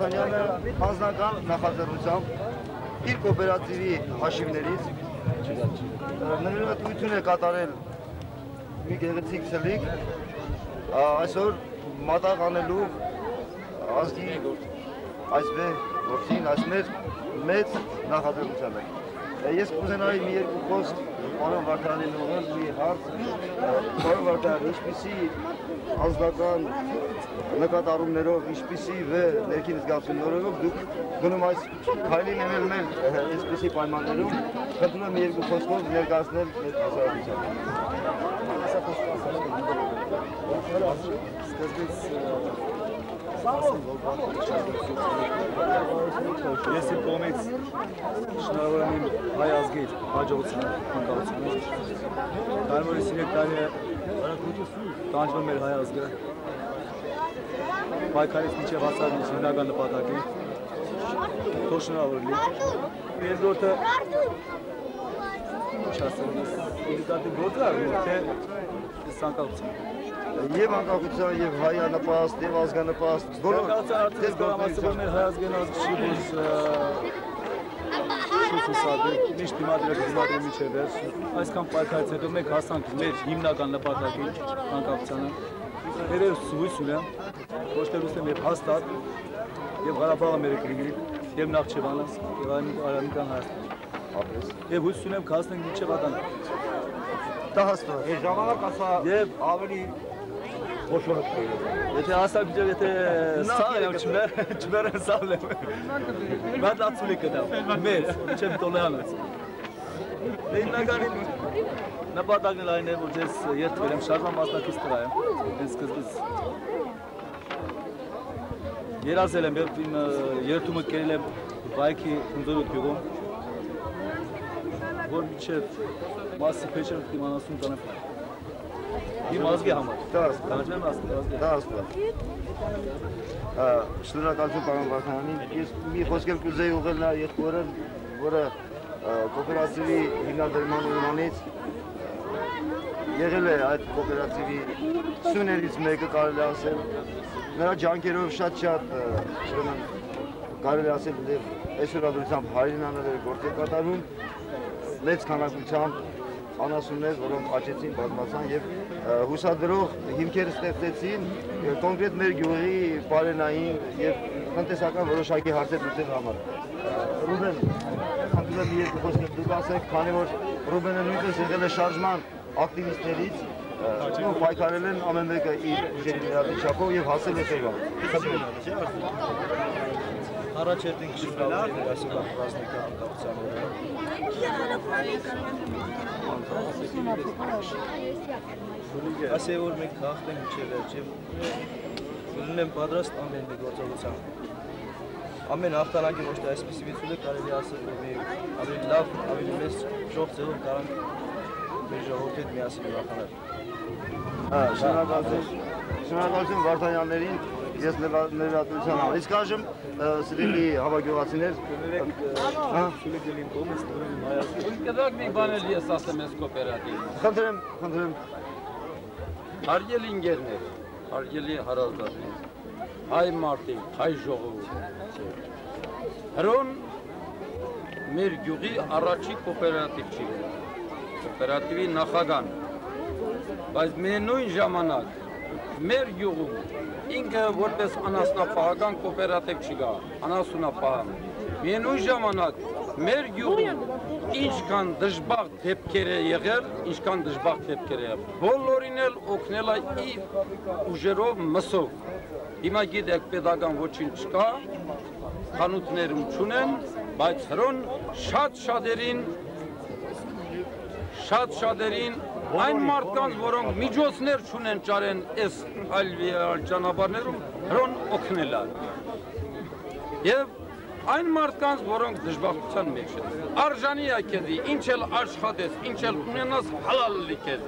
Վարդանյանը հանձնական նախաձեռնությամբ իր կոոպերատիվի հաշիվներից նվիրատվություն է կատարել մի գեղեցիկ ցլիկ այսօր մատաղ անելու ազգի այս գործին, այս մեծ նախաձեռնությանը։ Ես կուզենայի մի երկու խոսք պարոն Վարդանյանին ուղղել մի հարց, պարոն Վարդանյան, ինչպիսի ազգական նկատառումներով, ինչպիսի ներքին զգացումներով դուք գնում այս քայլին ելնել մեր այսպիսի պայմաններում, խնդրում եմ մի երկու խոսքով ներկայացնել մեր հասարակությանը։ Ես իմ կողմից շնորհավորում եմ հայ ազգի հաջողության, անկախությանը։ Կարևորը 3 տարի է տանջվում մեր հայ ազգը։ Պայքարից մինչև հասավ հիմնական նպատակին։ Թող շնորհավորելի։ Երկրորդը ինչ ասեմ, ինդիկատիվ գործ է արվում, թե անկախության։ Եվ անկախության, եւ հայանպաստ, եւ ազգանպաստ, բոլոր դες գոհացել մեր հայ ազգային ազգի շուտուսադի, միշտ դիմադրել միջև վերջ, այսքան պայքարից հետո մենք հասանք մեր հիմնական նպատակին, անկախությանը։ Երևս հույս ունեմ, ոչ թե լուսեմ եւ հաստատ, եւ Ղարաբաղը մեր կլինի, եւ Նախճեվանը, եւ Արամիկան Հայաստանը։ Եվ հույս ունեմ կհասնենք մինչև ատան։ Դա հաստատ է։ Ժամանակ ասա եւ ավելի Boşanıp Եթե ասա բիջով եթե սալ եմ չմեր են սալ եմ Բադ ացուլի կտավ մեծ չեմ տոլերանաց Հիմնականին նպատակն էլ այն է որ ձեզ երդվել եմ շարժման մասնակից տղա եմ Ես սկզբից երազել եմ եւ իմ երդումը կերել եմ Բայքի Հունձորոտ գյուղում որ միջև մասի փեչը իմանասուն տանեմ Իմ ազգի համար։ Կանջեմ ազգի։ Դա աստված։ Շնորհակալություն պարոն Վարդանյանին։ Ես մի խոսք եմ կուզեի ուղղել նա եղբորը, որը կոոպերատիվի հիմնադրման օրվանից եղել է այդ կոոպերատիվի սյուներից մեկը կարելի ասել։ Նրա ջանքերով շատ կարելի ասել այսօր ադրությամբ հայրին անել գործ է կատարում մեծ քանակությամբ անասուններ, որոնք աճեցին, բազմացան եւ հուսադրող հիմքեր ստեղծեցին կոնկրետ մեր գյուղի բարենային եւ տնտեսական որոշակի հարցեր լուծելու համար։ Ռուբեն, խնդրում եմ երկու խոսք դուք ասեք, քանի որ Ռուբենը նույնպես եղել է շարժման ակտիվիստներից, պայքարել են ամեն մեկը իր ուժերի չափով եւ հասել է տերվան։ Առաջ երդին շնորհավորել այսօր ռազմիկա անկախության օրը։ Ասե որ մենք հաղթենք մինչև վերջ եւ լինեմ պատրաստ ամեն մի գործողության։ Ամեն հաղթանակի ոչ թե այսպիսի վիճակը կարելի ասել որ ավելի լավ, ավելի մեծ ժող ձևով կարանք մեր ժողովրդի հետ միասին ուրախանալ։ Շնորհակալություն Վարդանյաններին ես ներկայացության համար։ Իսկ այժմ սիրելի հավաքողացիներ, Սուլիկ դելին կողմից նորին հայազգի։ Կդակ մի բան էլ ես ասեմ այս կոոպերատիվ։ Խնդրեմ։ Հարգելի ընկերներ, հարգելի հարազատներ, հայ մարդիկ, հայ ժողովուրդ։ Հրոն մեր գյուղի առաջի կոոպերատիվ չի։ Կոոպերատիվի նախագահն։ Բայց միևնույն ժամանակ մեր գյուղում ինքը որպես անասնապահական կոոպերատիվ չկա, անասունապահ։ Միևնույն ժամանակ մեր գյուղում ինչքան դժբախտ դեպքեր է եղել, ինչքան դժբախտ դեպքեր է եղել։ Բոլորին էլ օգնել է իր ուժերով մսով։ Հիմա գիտեք պետական ոչինչ չկա, խանութներում չունեն, բայց հրոն շատ-շատերին այն մարդկանց, որոնք միջոցներ չունեն ճարեն այս այլ ճանապարհներում, հրոն օգնել է։ Եվ այն մարդկանց, որոնք դժբախտության մեջ են։ Արժանի է քեզի, ինչ էլ աշխատես, ինչ էլ ունենաս հալալ լիքես։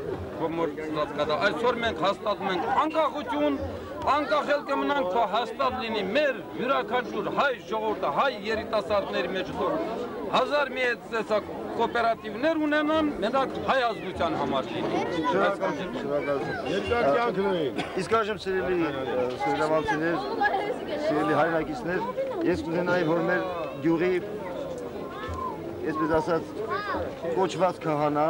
Այսօր մենք հաստատում ենք անկախություն, անկախել կմնանք, թող հաստատ լինի մեր յուրաքանչյուր հայ ժողովուրդը, հայ երիտասարդների մեջ, հազար մի հետ տեսակ կոոպերատիվներ ունենան, մենակ հայ ազգության համար լինի։ Իսկ այժմ սիրելի սիրելիներ, սիրելի հայրենակիցներ, ես կուզենայի, որ մեր գյուղի, այսպես ասած, կոչված քահանա,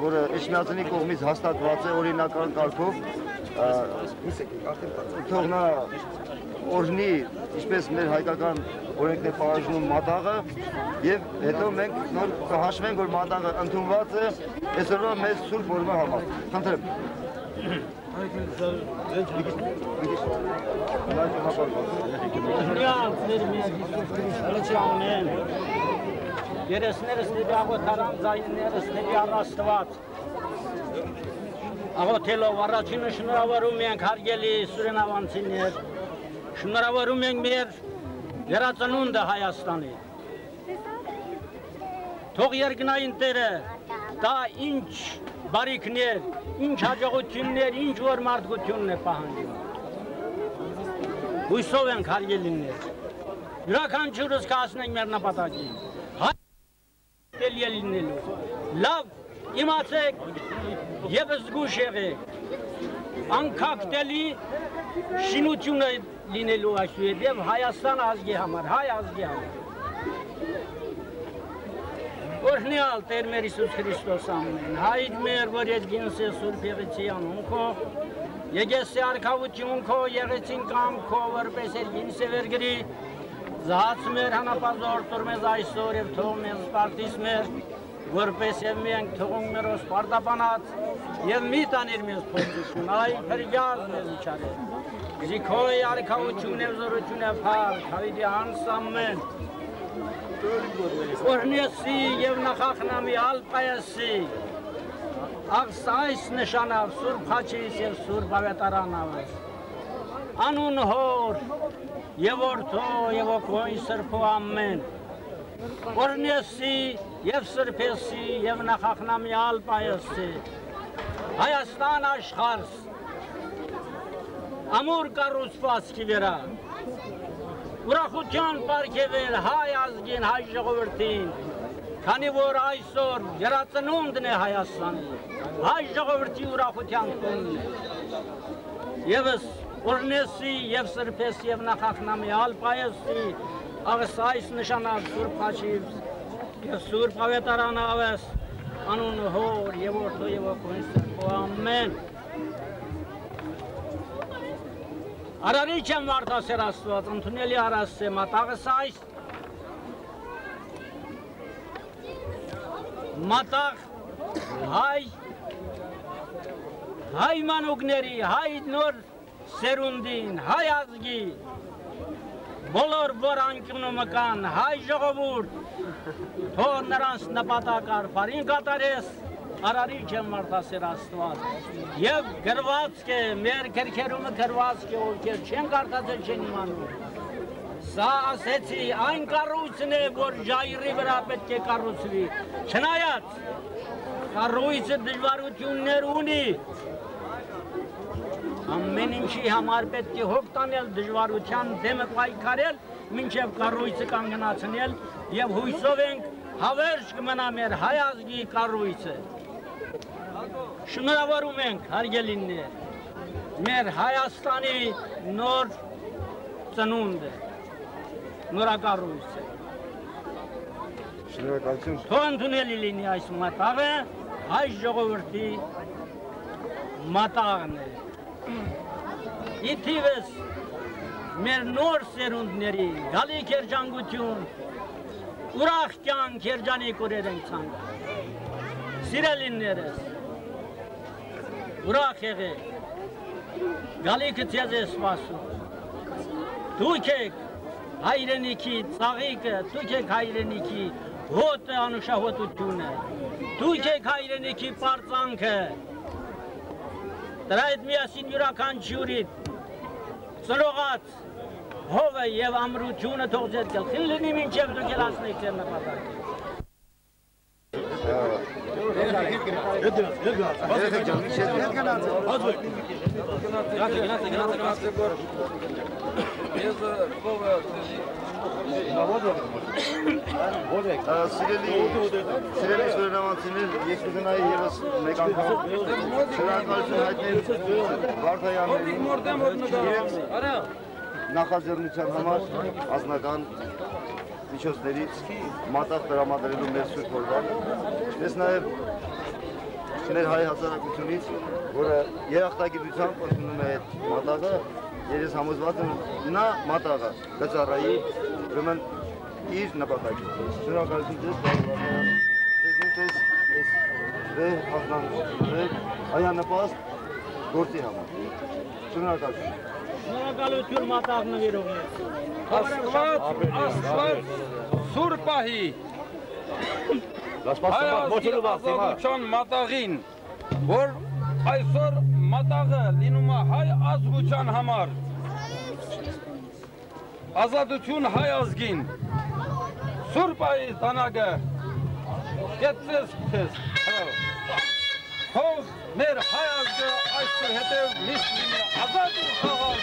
որը Էջմիածնի կողմից հաստատված է օրինական կարգով, թող նա օրհնի, ինչպես մեր հայկական օրենքն է պահանջում մատաղը, եւ հետո մենք նոր կհաշվենք, որ մատաղը ընդունված է այսօրվա մեծ սուրբ օրվա համար։ Խնդրեմ։ Երեսներս դեպի աղոթարան, ձայներս դեպի առաստված։ Աղոթելով առաջինը շնորհավորում ենք հարգելի սուրենավանցիներ, շնորհավորում ենք մեր վերածնունդը Հայաստանի։ Թող երկնային Տերը դա ինչ բարիքներ, ինչ հաջողություններ, ինչ որ մարդկությունն է պահանջում։ Հույսով ենք հարգելիներ։ Յուրաքանչյուրս կհասնենք մեր նպատակին։ Լինելու։ Լավ իմացեք եւ զգուշ եղեք։ Անկախտելի շինությունը լինելու այսուհետև Հայաստան ազգի համար, հայ ազգի համար։ Օրհնյալ Տեր մեր Հիսուս Քրիստոս ամեն, հայր մեր, որ երկինս է Սուրբ Եղեցի անուն քո, եկեսի արքայություն քո, եղեցին կամ քո, որպես երկինս է վերգրի, զահաց մեր հանապազոր տուր մեզ այսօր և թող մեզ սպարտիս մեր, որպես և մենք թողում մեր սպարտապանած, և մի տանիր մեզ փոխություն, այ փրկյալ մեզ իչարել։ Զիքոյ արքայություն և զորություն և փառք, Հավիտի անց ամեն։ Օրհնեցի և նախախնամի ալպայեսի, աղս այս նշանավ Սուրբ Խաչիս և Սուրբ Ավետարանավս, անուն հոր և որդո և օգոյ սրբո ամեն, օրհնեցի և սրբեսի և նախախնամի ալպայեսի, Հայաստան աշխարհս, ամուր կառուցվածքի վրա, ուրախության պարգևել հայ ազգին, հայ ժողովրդին, քանի որ այսօր վերածնունդն է Հայաստանի, հայ ժողովրդի ուրախության տունն է, ևս օրհնեցի և սրբեսի և նախախնամի ալպայեսի, աղս այս նշանավ Սուրբ Խաչիս և Սուրբ Ավետարանավս, անուն հոր և որդո և օգոյ սրբո ամեն։ Արարիչ եմ մարդասեր Աստված, ընդունելի արասե մատաղս այս, մատաղ հայ մանուկների, հայ նոր սերունդին, հայ ազգի, բոլոր որ անկյունում կան, հայ ժողովուրդ, թող նրանց նպատակ արփարին կատարես, արարիչ եմ մարդասեր Աստված, և գրվածք է, մեր քերքերումը գրվածք է, ովքեր չեն կարդացել չեն իմանում, սա ասեցի, այն կառույցն է, որ ժայռի վրա պետք է կառուցվի, չնայած կառույցը դժվարություններ ունի, ամեն ինչի համար պետք է հոգ տանել, դժվարության դեմը պայքարել, մինչև կառույցը կանգնացնել և հույսով ենք հավերժ կմնա մեր հայ ազգի կառույցը։ Շնորհավորում ենք հարգելիներ, մեր Հայաստանի նոր ծնունդը, նորակառույցը։ Շնորհակալություն։ Թող ընդունելի լինի այս մատաղը, հայ ժողովրդի մատաղն է։ Իթիվս մեր նոր սերունդների գալիք երջանկություն, ուրախ կյանք երջանիկ օրեր ենք ցանկանում։ Սիրելիներս, ուրախ եղեք, գալիքը ձեզ է սպասում։ Դուք եք հայրենիքի ծաղիկը, դուք եք հայրենիքի հոտը անուշահոտությունը, դուք եք հայրենիքի պարծանքը, դրա հետ միասին յուրաքանչյուրիդ ծնողած հովը և ամրությունը թող ձեր գլխին լինի, մինչև դուք էլ հասնեք ձեր նպատակին։ Սիրելի սուրենամանցիներ, ես կգնայի ևս մեկ անգամ շնորհակալություն հայտնել Վարդայաններին նախաձեռնության համար ազնական միջոցներից մատաղ տրամադրելու մեր սուրբ օրվան, ինչպես նաև մեր հայ հասարակությունից, որը երախտագիտությամբ ընդունում է այդ մատաղը, ես համոզված եմ նա մատաղը կծառայի ուրեմն իր նպատակին։ Շնորհակալություն ձեզ, նույնպես ես վեհ հաղթանցել այանպաստ գործի համար։ Շնորհակալություն։ Շնորհակալություն մատաղ նվիրողներ։ Աստված սուր պահի հայ ազգության մատաղին, որ այսօր մատաղը լինում է հայ ազգության համար, ազատություն հայ ազգին, սուր պահի տանագը, կեցես կցես, հող մեր հայ ազգը այսօր հետև միշտ լինի ազատ ու խաղաղ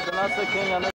Գնացեք Կենիա